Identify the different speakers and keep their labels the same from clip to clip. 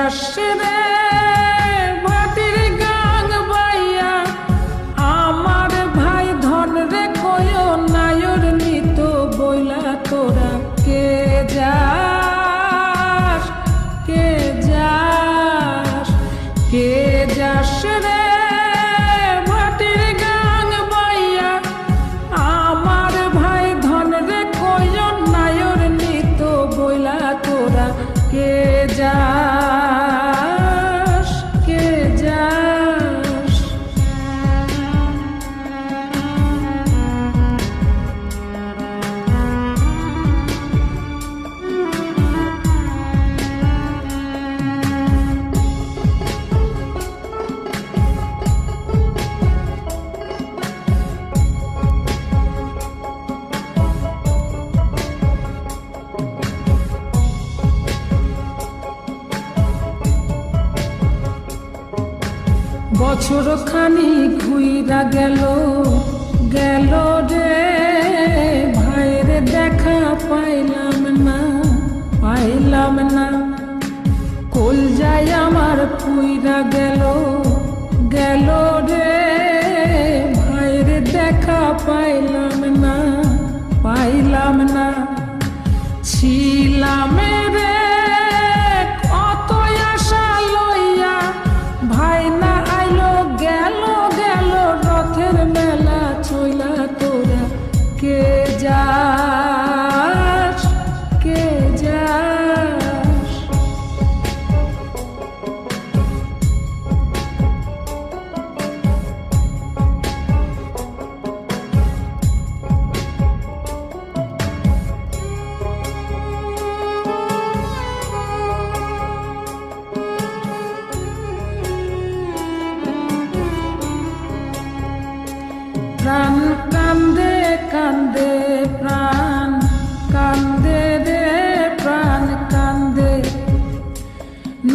Speaker 1: যাস রে ভাটির গাং বাইয়া আমার ভাই ধন রে কয় নায়র নিত বইলা তোরা কে যাস কে যাস কে যাস রে ভাটির গাং বাইয়া আমার ভাই ধন রে কয় নায়র নিত বইলা তোরা কে যাস কে যাস বছর খানি ঘুইরা গেল গেল রে ভাইয়ের দেখা পাইলাম না কল যায় আমার পুইরা গেল গেল রে ভাইয়ের দেখা পাইলাম না ছিলাম রে কত আশা লইয়া ভাই না আইলো গেল গেল রথের মেলা চইলা তোরা কে যাস কে যাস প্রাণ কান্দে কান্দে প্রাণ কান্দে রে প্রাণ কান্দে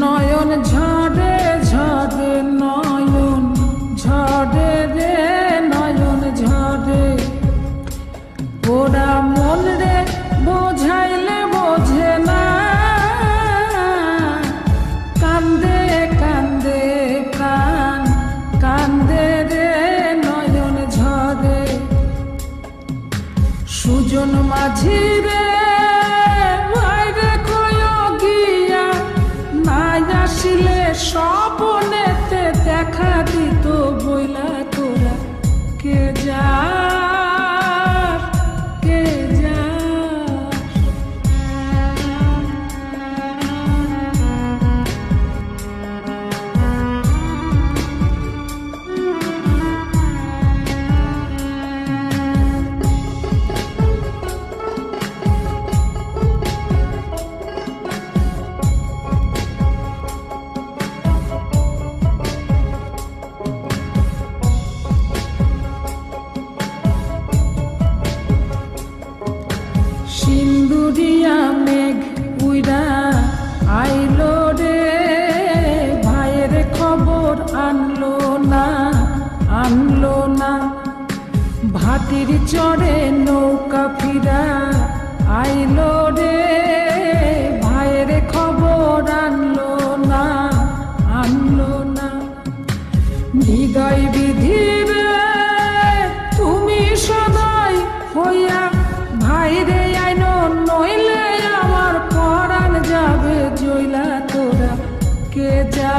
Speaker 1: নয়ন ঝরে ঝরে নয়ন ঝরে রে নয়ন ঝরে ওরা মন রে বোঝাইলে বোঝে না কান্দে কান্দে প্রাণ কান্দে রে নয়ন ঝরে সুজন মাঝি রে ভাইরে কয় গিয়া নাই আসিলে স্বপনেতে দেখা দিত বইলা তোরা কে যাস কে যাস সিন্দুরিয়া মেঘ উইরা আইলো রে ভাইয়ের খবর আনলো না ভাটির চড়ে নৌকা ফিরা আইলো রে ভাইয়ের খবর আনলো না হৃদয় বিধির তুমি সদাই হইয়া ভাইরে আইনো নইলে আমার পরাণ যাবে জইলা তোরা কে যাস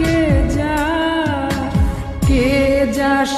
Speaker 1: কে যাস কে যাস